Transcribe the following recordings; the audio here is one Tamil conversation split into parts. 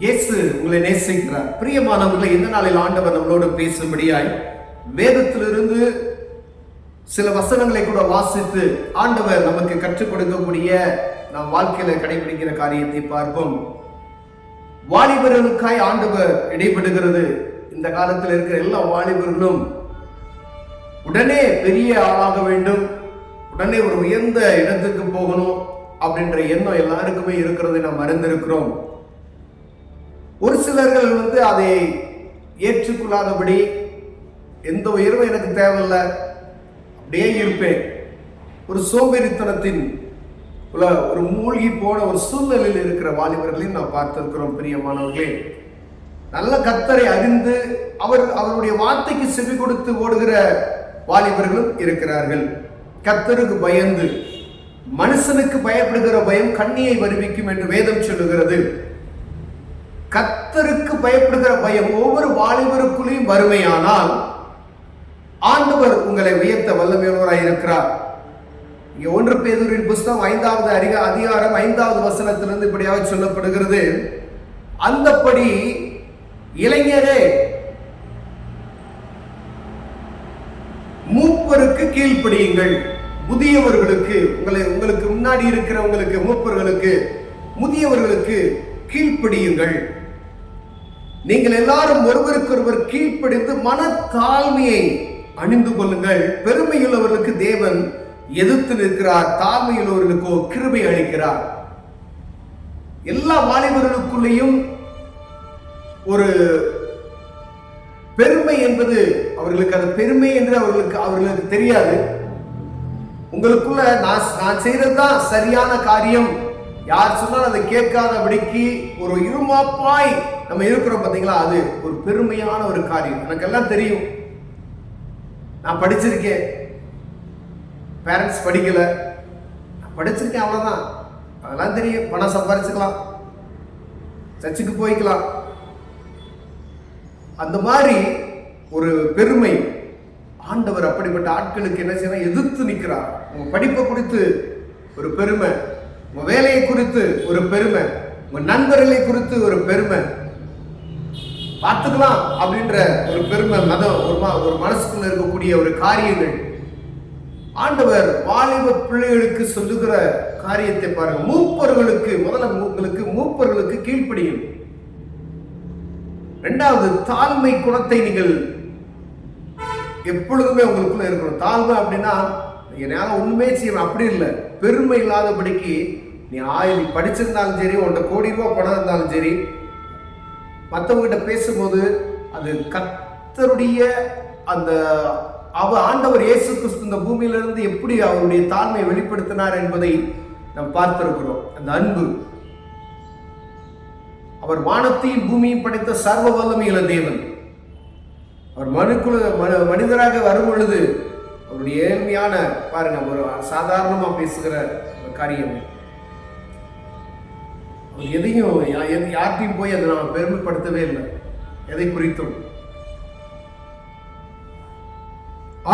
இயேசு உங்களை நேசிக்கிறார். பிரியமானவர்களை, இந்த நாளில் ஆண்டவர் நம்மளோடு பேசும்படியாய் வேதத்திலிருந்து சில வசனங்களை கூட வாசித்து ஆண்டவர் நமக்கு கற்றுக் கொடுக்கக்கூடிய நாம் வாழ்க்கையில கடைபிடிக்கிற காரியத்தை பார்ப்போம். வாலிபர்களுக்காய் ஆண்டவர் இடைபடுகிறது. இந்த காலத்தில் இருக்கிற எல்லா வாலிபர்களும் உடனே பெரிய ஆளாக வேண்டும், உடனே ஒரு உயர்ந்த இடத்துக்கு போகணும் அப்படின்ற எண்ணம் எல்லாருக்குமே இருக்கிறதை நாம் அறிந்திருக்கிறோம். ஒரு சிலர்கள் அதை ஏற்றுக்கொள்ளாதபடி, எந்த உயர்வும் எனக்கு தேவையில்லை, அப்படியே இருப்பேன், ஒரு சோம்பேறித்தனத்தின் ஒரு மூழ்கி போன ஒரு சூழ்நிலையில் இருக்கிற வாலிபர்களையும் நாம் பார்த்திருக்கிறோம். பிரியமானவர்களே, நல்ல கர்த்தரை அறிந்து அவருடைய வார்த்தைக்கு செவி கொடுத்து ஓடுகிற வாலிபர்களும் இருக்கிறார்கள். கர்த்தருக்கு பயந்து, மனுஷனுக்கு பயப்படுகிற பயம் கண்ணியை வருவிக்கும் என்று வேதம் சொல்லுகிறது. கர்த்தருக்கு பயப்படுகிற பயம் ஒவ்வொரு வாலிபருக்குள்ளேயும் வறுமையானால் ஆண்டவர் உங்களை உயர்த்த வல்லமையுள்ளவராய் இருக்கிறார். இங்கே 1 பேதுருவின் புஸ்தகம் 5வது அதிகாரம் 5வது வசனத்திலிருந்து இப்படியாக சொல்லப்படுகிறது, அந்தப்படி இளைஞரே மூப்பருக்கு கீழ்ப்படியுங்கள். முதியவர்களுக்கு, உங்களுக்கு முன்னாடி இருக்கிறவங்களுக்கு, மூப்பர்களுக்கு, முதியவர்களுக்கு கீழ்ப்படியுங்கள். நீங்கள் எல்லாரும் ஒருவருக்கொருவர் கீழ்ப்படிந்து மனத்தாழ்மையை அணிந்து கொள்ளுங்கள். பெருமையுள்ளவர்களுக்கு தேவன் எதிர்த்து நிற்கிறார், தாழ்மையுள்ளவர்களுக்கோ கிருபை அளிக்கிறார். எல்லா வாலிபர்களுக்குள்ளேயும் ஒரு பெருமை என்பது அவர்களுக்கு, அது பெருமை என்று அவர்களுக்கு தெரியாது. உங்களுக்குள்ள நான் செய்யறதுதான் சரியான காரியம், யார் சொன்னாலும் அதை கேட்காதபடிக்கு ஒரு இருமாப்பாய் நம்ம இருக்கிறோம் பார்த்தீங்களா, அது ஒரு பெருமையான ஒரு காரியம். எனக்கு எல்லாம் தெரியும், நான் படிச்சிருக்கேன், பேரண்ட்ஸ் படிக்கல, நான் படிச்சிருக்கேன், அவ்வளவுதான், அதெல்லாம் தெரியும், பணம் சம்பாரிச்சுக்கலாம், சர்ச்சுக்கு போய்க்கலாம், அந்த மாதிரி ஒரு பெருமை. ஆண்டவர் அப்படிப்பட்ட ஆட்களுக்கு என்ன செய்யணும், எதிர்த்து நிற்கிறார். உங்க படிப்பை குறித்து ஒரு பெருமை, உங்க வேலையை குறித்து ஒரு பெருமை, உங்க நண்பர்களை குறித்து ஒரு பெருமை, பார்த்துக்கலாம் அப்படின்ற ஒரு பெருமை, மதம், ஒரு மனசுக்குள்ள இருக்கக்கூடிய ஒரு காரியங்கள். ஆண்டவர் வாலிப பிள்ளைகளுக்கு சொல்லுகிற காரியத்தை பாருங்க. மூப்பர்களுக்கு, முதல்ல மூப்பர்களுக்கு கீழ்ப்படியும். 2வது, தாழ்மை குணத்தை நீங்கள் எப்பொழுதுமே உங்களுக்குள்ள இருக்கணும். தாழ்மை அப்படின்னா என்னால ஒண்ணுமே செய்யணும் அப்படி இல்லை, பெருமை இல்லாதபடிக்கு நீ படிச்சிருந்தாலும் சரி, உன்கிட்ட கோடி ரூபாய் பணம் இருந்தாலும் சரி, மற்றவங்கிட்ட பேசும்போது அது கர்த்தருடைய அந்த ஆண்டவர் இயேசு கிறிஸ்து இந்த பூமியிலிருந்து எப்படி அவருடைய தாழ்மையை வெளிப்படுத்தினார் என்பதை நாம் பார்த்திருக்கிறோம். அந்த அன்பு, அவர் வானத்தையும் பூமியும் படைத்த சர்வ வல்லமையுள்ள தேவன். அவர் மனிதராக வரும் பொழுது அவருடைய ஏழ்மையான, பாருங்க, ஒரு சாதாரணமா பேசுகிற காரியம், அவர் எதையும் யார்ட்டையும் போய் அதை நாம் பெருமைப்படுத்தவே இல்லை, எதை குறித்தும்.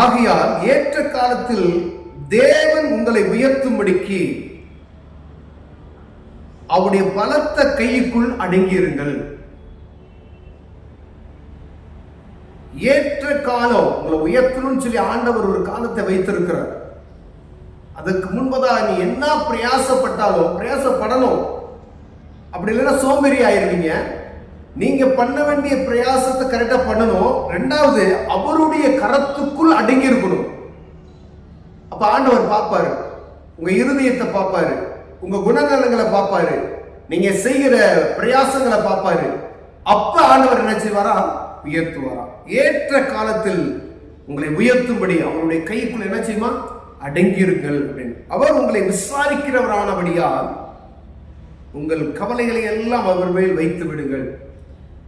ஆகையால் ஏற்ற காலத்தில் தேவன் உங்களை உயர்த்தும்படிக்கு அவருடைய பலத்த கைக்குள் அடங்கியிருங்கள். ஏற்ற காலம், உங்களை உயர்த்தணும்னு சொல்லி ஆண்டவர் ஒரு காலத்தை வைத்திருக்கிறார். அதுக்கு முன்பதாக நீ என்ன பிரயாசப்பட்டாலும் பிரயாசப்படணும், அப்படி இல்லைன்னா சோம்பேறி ஆயிருவீங்க. நீங்க பண்ண வேண்டிய பிரயாசத்தை கரெக்டா பண்ணணும். 2வது, அவருடைய கரத்துக்குள் அடங்கி இருக்கணும். அப்ப ஆண்டவர் பார்ப்பாரு, உங்க இருதயத்தை பார்ப்பாரு, உங்க குணநலங்களை பார்ப்பாரு, நீங்க செய்கிற பிரயாசங்களை பார்ப்பாரு. அப்ப ஆண்டவர் என்ன செய்வாரா, உயர்த்துவாரா. ஏற்ற காலத்தில் உங்களை உயர்த்தும்படி அவருடைய கைக்குள் என்ன செய்யுமா, அடங்கியிருங்கள் அப்படின்னு. அவர் உங்களை விசாரிக்கிறவரானபடியால் உங்கள் கவலைகளை எல்லாம் அவர் மேல் வைத்து விடுங்கள்.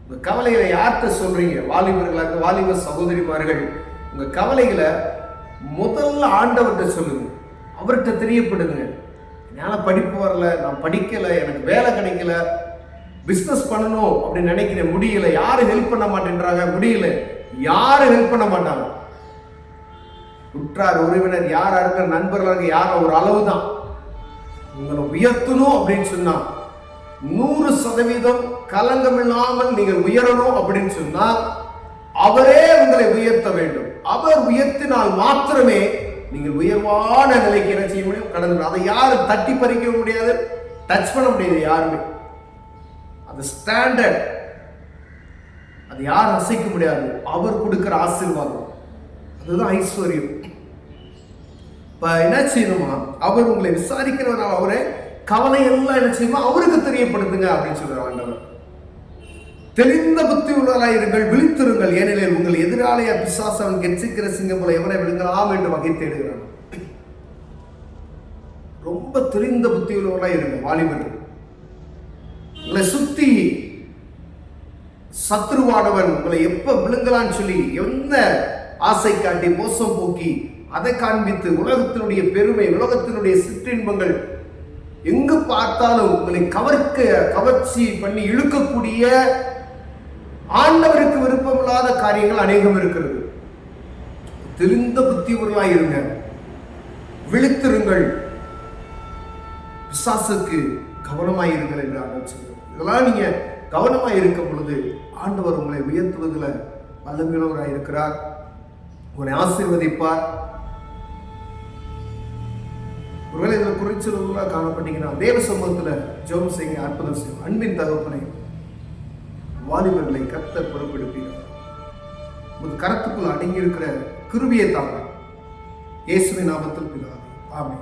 உங்க கவலைகளை யார்கிட்ட சொல்றீங்க? வாலிபர்களாக, வாலிப சகோதரிமார்கள், உங்க கவலைகளை முதல்ல ஆண்டவர்கிட்ட சொல்லுங்க, அவர்கிட்ட தெரியப்படுங்க. என்னால படிப்பு வரல, நான் படிக்கல, எனக்கு வேலை கிடைக்கல, பிசினஸ் பண்ணணும் அப்படின்னு நினைக்கிறேன், முடியல, யாரும் ஹெல்ப் பண்ண மாட்டேன்றாங்க, முடியல, யாரும் ஹெல்ப் பண்ண மாட்டாங்க. உற்றார் உறவினர் யாரா இருக்கிற, நண்பர்களாக யாரும் ஒரு அளவு தான். உங்களை உயர்த்தணும் அப்படின்னு சொன்னா 100% கலங்கமில்லாமல் நீங்கள் உயரணும் அப்படின்னு சொன்னால் அவரே உங்களை உயர்த்த வேண்டும். அவர் உயர்த்தினால் மாத்திரமே நீங்கள் உயர்வான நிலைக்கு என்ன செய்ய முடியும், கடந்து. அதை யாரும் தட்டி பறிக்க முடியாது, டச் பண்ண முடியாது யாருமே. அது ஸ்டாண்டர்ட், அது யாரும் அசைக்க முடியாது. அவர் கொடுக்கிற ஆசீர்வாதம், அதுதான் ஐஸ்வர்யம். இப்ப என்ன செய்யணுமா, அவர் உங்களை விசாரிக்கிறவரால் அவரை கவலை எல்லாம் என்ன செய்யுமா அவருக்கு தெரியப்படுத்துங்க அப்படின்னு சொல்றார் ஆண்டவர். தெளிந்த புத்தி உள்ளவராயிருங்கள், விழித்திருங்கள், ஏனெனில் உங்கள் எதிராளிய பிசாசு அவன் கெச்சிக்கிற சிங்கம் போல எவரை விழுங்கலாம் என்று வகை தேடுகிறான். ரொம்ப தெளிந்த புத்தி உள்ளவராய் இருங்க வாலிபர்கள். உங்களை சுத்தி சத்ருவானவன் உங்களை எப்ப விழுங்கலான்னு சொல்லி என்ன ஆசை காட்டி மோசம் போக்கி அதை காண்பித்து உலகத்தினுடைய பெருமை, உலகத்தினுடைய சிற்றின்பங்கள் எங்கு பார்த்தாலும் உங்களை கவர்ச்சி பண்ணி இழுக்கக்கூடிய ஆண்டவருக்கு விருப்பமில்லாத காரியங்கள் அநேகம் இருக்கிறது. தெளிந்த புத்தியுள்ளவர்களாய் இருங்க, விழித்திருங்கள், பிசாசுக்கு கவனமாயிருங்கள் என்று ஆண்டவர் சொல்றார். இதெல்லாம் நீங்க கவனமாய் இருக்கும் பொழுது ஆண்டவர் உங்களை உயர்த்துவதில் வல்லமையுள்ளவராய் இருக்கிறார், உங்களை ஆசீர்வதிப்பார். ஒருவேளை இதில் குறிச்சொல்களாக காணப்பட்டீங்கன்னா தேவ சமூகத்தில் ஜெபம் செய்யுங்க, அற்புதம் செய்யும். அன்பின் தகப்பனை, வாலிபர்களை கர்த்தர் பொறுப்பெடுப்பீர்கள். ஒரு கரத்துக்குள் அடங்கி இருக்கிற கிருபையை தாங்க. இயேசுவின் நாமத்தில் பிதாவே, ஆமென்.